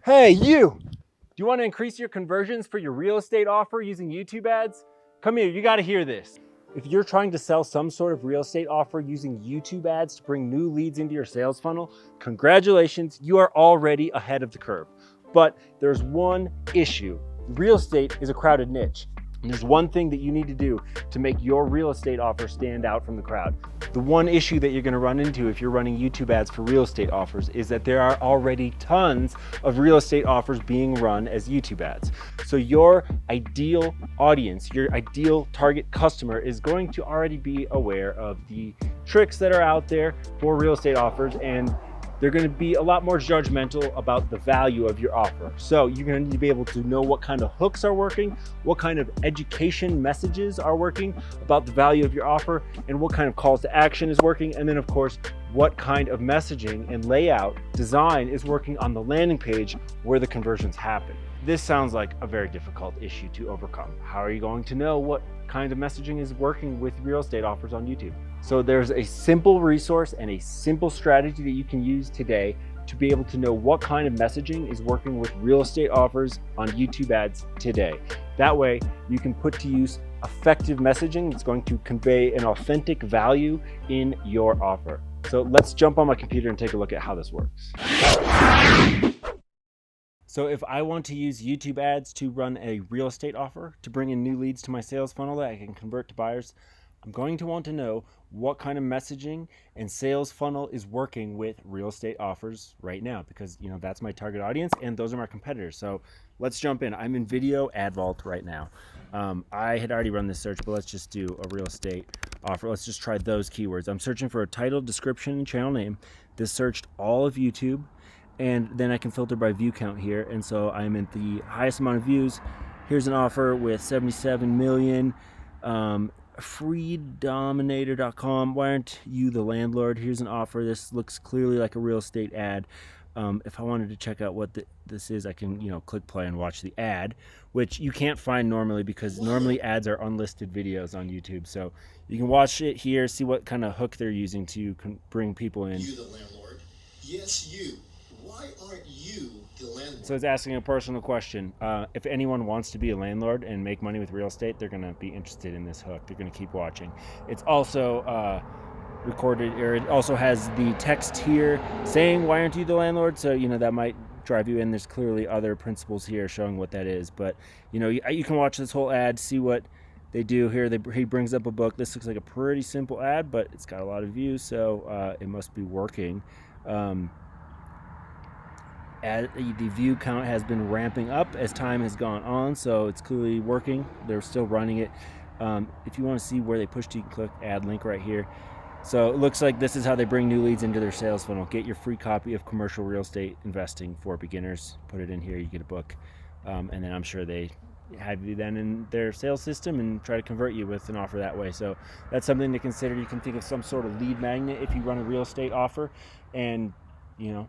Hey, you! Do you want to increase your conversions for your real estate offer using YouTube ads? Come here, you got to hear this. If you're trying to sell some sort of real estate offer using YouTube ads to bring new leads into your sales funnel, congratulations, you are already ahead of the curve. But there's one issue. Real estate is a crowded niche. And there's one thing that you need to do to make your real estate offer stand out from the crowd. The one issue that you're going to run into if you're running YouTube ads for real estate offers is that there are already tons of real estate offers being run as YouTube ads. So your ideal audience, your ideal target customer is going to already be aware of the tricks that are out there for real estate offers, and they're going to be a lot more judgmental about the value of your offer. So you're going to need to be able to know what kind of hooks are working, what kind of education messages are working about the value of your offer, and what kind of calls to action is working. And then of course, what kind of messaging and layout design is working on the landing page where the conversions happen. This sounds like a very difficult issue to overcome. How are you going to know what kind of messaging is working with real estate offers on YouTube? So there's a simple resource and a simple strategy that you can use today to be able to know what kind of messaging is working with real estate offers on YouTube ads today. That way you can put to use effective messaging that's going to convey an authentic value in your offer. So let's jump on my computer and take a look at how this works. So if I want to use YouTube ads to run a real estate offer to bring in new leads to my sales funnel that I can convert to buyers, I'm going to want to know what kind of messaging and sales funnel is working with real estate offers right now, because that's my target audience and those are my competitors. So let's jump in. I'm in Video Ad Vault right now. I had already run this search, but let's just do a real estate offer. Let's just try those keywords. I'm searching for a title, description, and channel name. This searched all of YouTube, and then I can filter by view count here. And so I'm at the highest amount of views. Here's an offer with 77 million. Freedominator.com. Why aren't you the landlord? Here's an offer. This looks clearly like a real estate ad. If I wanted to check out what this is, I can click play and watch the ad, which you can't find normally because normally ads are unlisted videos on YouTube. So you can watch it here, see what kind of hook they're using to bring people in. You the landlord? Yes, you. Why aren't you the landlord? So it's asking a personal question. If anyone wants to be a landlord and make money with real estate, they're going to be interested in this hook. They're going to keep watching. It's also recorded, or it also has the text here saying, why aren't you the landlord? So, that might drive you in. There's clearly other principles here showing what that is. But, you can watch this whole ad, see what they do here. He brings up a book. This looks like a pretty simple ad, but it's got a lot of views, so it must be working. The view count has been ramping up as time has gone on, so it's clearly working. They're still running it. If you want to see where they pushed, you can click add link right here. So it looks like this is how they bring new leads into their sales funnel. Get your free copy of Commercial Real Estate Investing for Beginners. Put it in here, you get a book. And then I'm sure they have you then in their sales system and try to convert you with an offer that way. So that's something to consider. You can think of some sort of lead magnet if you run a real estate offer, and you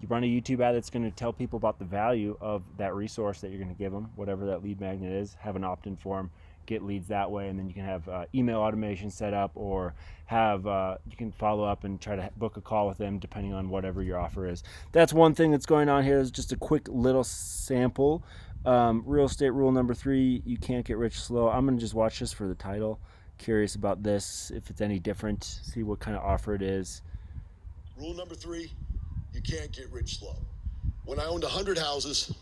run a YouTube ad that's going to tell people about the value of that resource that you're going to give them, whatever that lead magnet is. Have an opt-in form, get leads that way, and then you can have email automation set up, or have you can follow up and try to book a call with them depending on whatever your offer is. That's one thing that's going on here. Is just a quick little sample. Real estate rule number 3: you can't get rich slow. I'm going to just watch this for the title. Curious about this, if it's any different, see what kind of offer it is. Rule number 3: you can't get rich slow. When I owned 100 houses.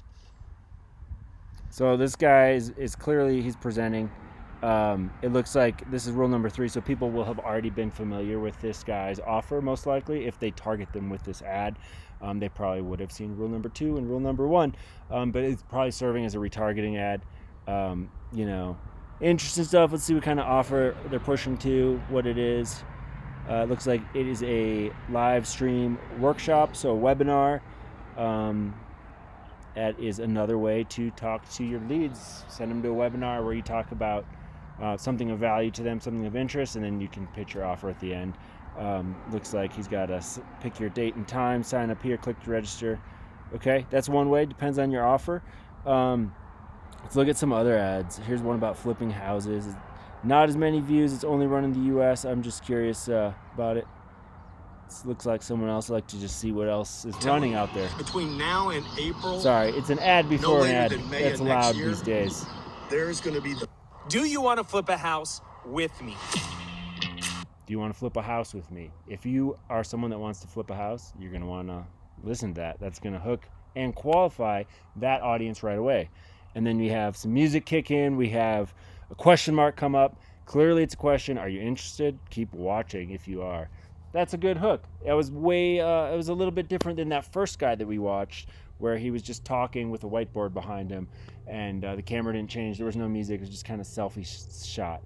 So this guy is clearly, he's presenting. It looks like this is rule number 3. So people will have already been familiar with this guy's offer, most likely. If they target them with this ad, they probably would have seen rule number 2 and rule number 1. But it's probably serving as a retargeting ad. Interesting stuff. Let's see what kind of offer they're pushing to, what it is. It looks like it is a live stream workshop, so a webinar. That is another way to talk to your leads. Send them to a webinar where you talk about something of value to them, something of interest, and then you can pitch your offer at the end. Looks like he's got to pick your date and time, sign up here, click to register. Okay, that's one way. Depends on your offer. Let's look at some other ads. Here's one about flipping houses. Not as many views. It's only run in the US. I'm just curious about it. This looks like someone else would like to just see what else is running out there. Between now and April. Sorry, it's an ad before no an ad. later than May That's of next loud year, these days. There's going to be the. Do you want to flip a house with me? Do you want to flip a house with me? If you are someone that wants to flip a house, you're going to want to listen to that. That's going to hook and qualify that audience right away. And then we have some music kick in. We have a question mark come up. Clearly it's a question. Are you interested? Keep watching if you are. That's a good hook. It was it was a little bit different than that first guy that we watched, where he was just talking with a whiteboard behind him, and the camera didn't change. There was no music. It was just kind of selfie shot.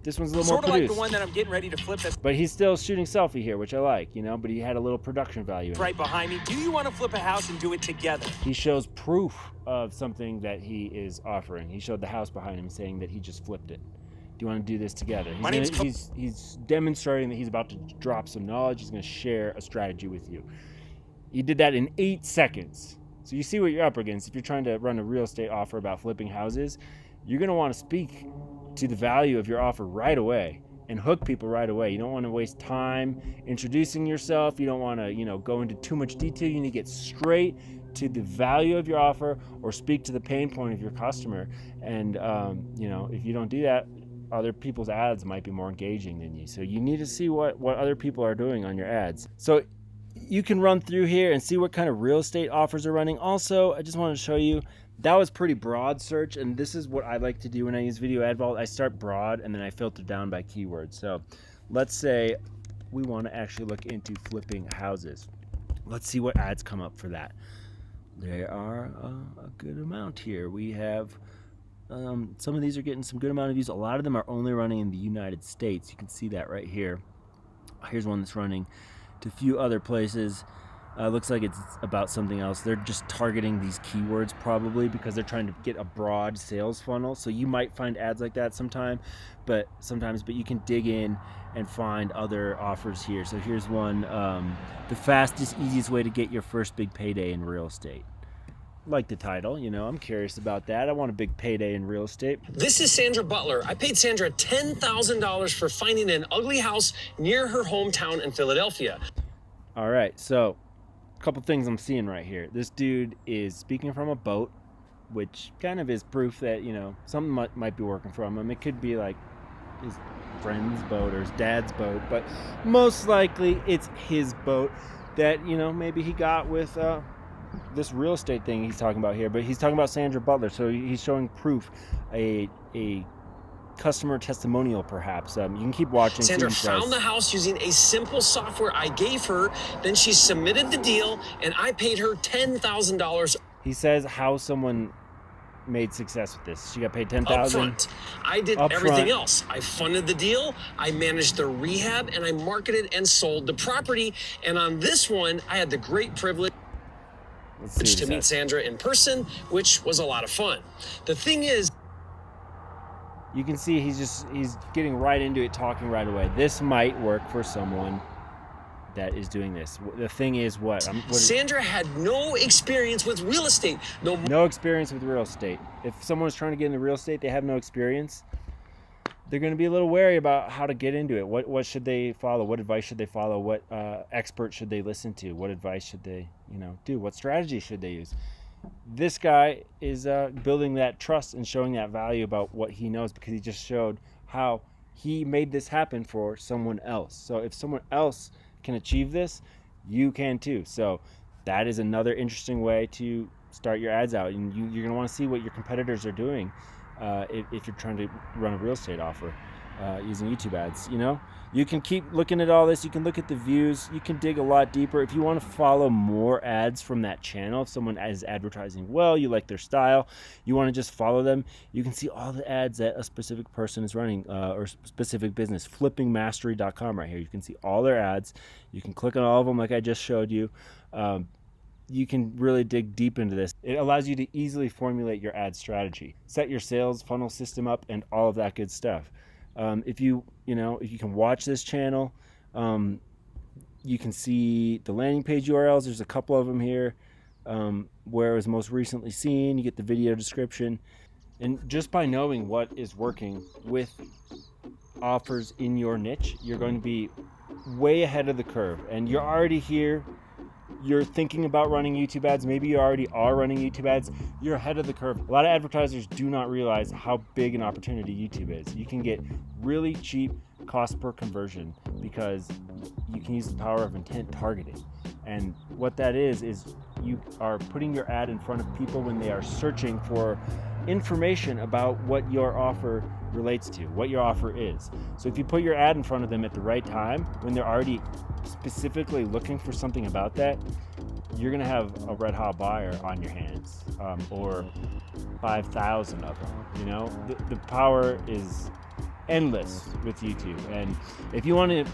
This one's a little more produced. Sort of like the one that I'm getting ready to flip. That's but he's still shooting selfie here, which I like, but he had a little production value in right it. behind me. Do you want to flip a house and do it together? He shows proof of something that he is offering. He showed the house behind him saying that he just flipped it. Do you want to do this together? He's demonstrating that he's about to drop some knowledge. He's going to share a strategy with you. He did that in 8 seconds. So you see what you're up against. If you're trying to run a real estate offer about flipping houses, you're going to want to speak to the value of your offer right away and hook people right away. You don't want to waste time introducing yourself. You don't want to, go into too much detail. You need to get straight to the value of your offer or speak to the pain point of your customer. And, if you don't do that, other people's ads might be more engaging than you. So you need to see what other people are doing on your ads. So you can run through here and see what kind of real estate offers are running. Also, I just wanted to show you, that was pretty broad search, and this is what I like to do when I use Video Ad Vault. I start broad and then I filter down by keywords. So let's say we want to actually look into flipping houses. Let's see what ads come up for that. There are a good amount here. We have some of these are getting some good amount of views. A lot of them are only running in the United States. You can see that right here. Here's one that's running to a few other places. Looks like it's about something else. They're just targeting these keywords probably because they're trying to get a broad sales funnel. So you might find ads like that sometimes, but you can dig in and find other offers here. So here's one, the fastest, easiest way to get your first big payday in real estate. Like the title, I'm curious about that. I want a big payday in real estate. This is Sandra Butler. I paid Sandra $10,000 for finding an ugly house near her hometown in Philadelphia. All right, so a couple things I'm seeing right here. This dude is speaking from a boat, which kind of is proof that, something might be working from him. It could be like his friend's boat or his dad's boat, but most likely it's his boat that, maybe he got with this real estate thing he's talking about here. But he's talking about Sandra Butler, so he's showing proof, a customer testimonial perhaps. You can keep watching. Sandra found the house using a simple software I gave her. Then she submitted the deal and I paid her $10,000. He says how someone made success with this. She got paid $10,000 upfront. I did everything else. I funded the deal, I managed the rehab, and I marketed and sold the property. And on this one, I had the great privilege to meet Sandra in person, which was a lot of fun. The thing is, you can see he's getting right into it, talking right away. This might work for someone that is doing this. The thing is Sandra had no experience with real estate. No experience with real estate. If someone's trying to get into real estate, they have no experience, they're going to be a little wary about how to get into it. What should they follow? What advice should they follow? What expert should they listen to? What advice should they do? What strategy should they use? This guy is building that trust and showing that value about what he knows, because he just showed how he made this happen for someone else. So if someone else can achieve this, you can too. So that is another interesting way to start your ads out. And you're going to want to see what your competitors are doing if you're trying to run a real estate offer using YouTube ads. You can keep looking at all this. You can look at the views. You can dig a lot deeper. If you want to follow more ads from that channel, if someone is advertising well, you like their style, you want to just follow them, you can see all the ads that a specific person is running or specific business. Flippingmastery.com right here. You can see all their ads. You can click on all of them like I just showed you. You can really dig deep into this. It allows you to easily formulate your ad strategy, set your sales funnel system up, and all of that good stuff. If you can watch this channel, you can see the landing page URLs. There's a couple of them here where it was most recently seen. You get the video description. And just by knowing what is working with offers in your niche, you're going to be way ahead of the curve. And you're already here. You're thinking about running YouTube ads. Maybe you already are running YouTube ads. You're ahead of the curve. A lot of advertisers do not realize how big an opportunity YouTube is. You can get really cheap cost per conversion because you can use the power of intent targeting. And what that is you are putting your ad in front of people when they are searching for information about what your offer relates to, what your offer is. So if you put your ad in front of them at the right time, when they're already specifically looking for something about that, you're gonna have a red hot buyer on your hands, or 5,000 of them. You know, the power is endless with YouTube. And if you want to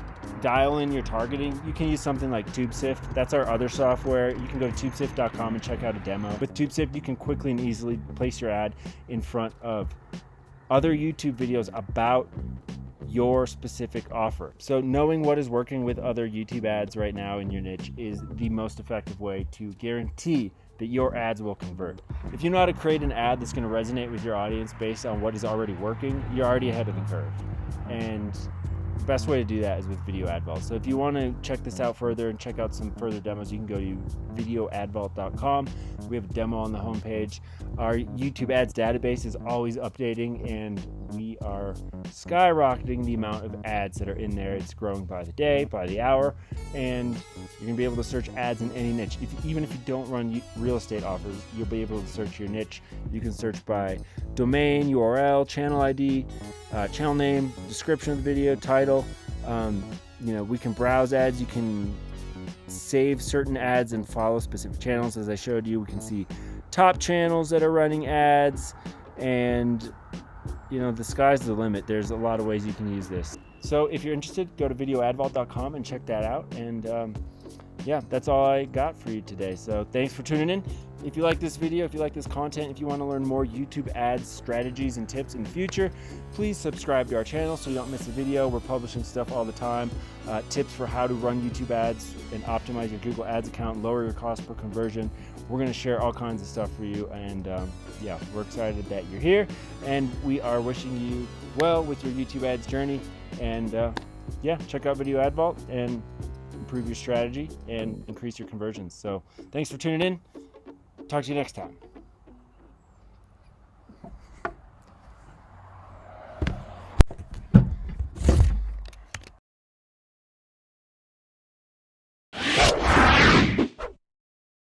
dial in your targeting, you can use something like TubeSift. That's our other software. You can go to TubeSift.com and check out a demo. With TubeSift, you can quickly and easily place your ad in front of other YouTube videos about your specific offer. So knowing what is working with other YouTube ads right now in your niche is the most effective way to guarantee that your ads will convert. If you know how to create an ad that's going to resonate with your audience based on what is already working, you're already ahead of the curve. And the best way to do that is with Video Ad Vault. So if you want to check this out further and check out some further demos, you can go to videoadvault.com. We have a demo on the homepage. Our YouTube ads database is always updating, and we are skyrocketing the amount of ads that are in there. It's growing by the day, by the hour, and you're going to be able to search ads in any niche. Even if you don't run real estate offers, you'll be able to search your niche. You can search by domain, URL, channel ID, channel name, description of the video, title. We can browse ads. You can save certain ads and follow specific channels. As I showed you, we can see top channels that are running ads, and the sky's the limit. There's a lot of ways you can use this. So if you're interested, go to videoadvault.com and check that out. And that's all I got for you today. So thanks for tuning in. If you like this video, if you like this content, if you want to learn more YouTube ads, strategies, and tips in the future, please subscribe to our channel so you don't miss a video. We're publishing stuff all the time. Tips for how to run YouTube ads and optimize your Google Ads account, lower your cost per conversion. We're going to share all kinds of stuff for you. And we're excited that you're here. And we are wishing you well with your YouTube ads journey. And check out Video Ad Vault and improve your strategy and increase your conversions. So thanks for tuning in. Talk to you next time.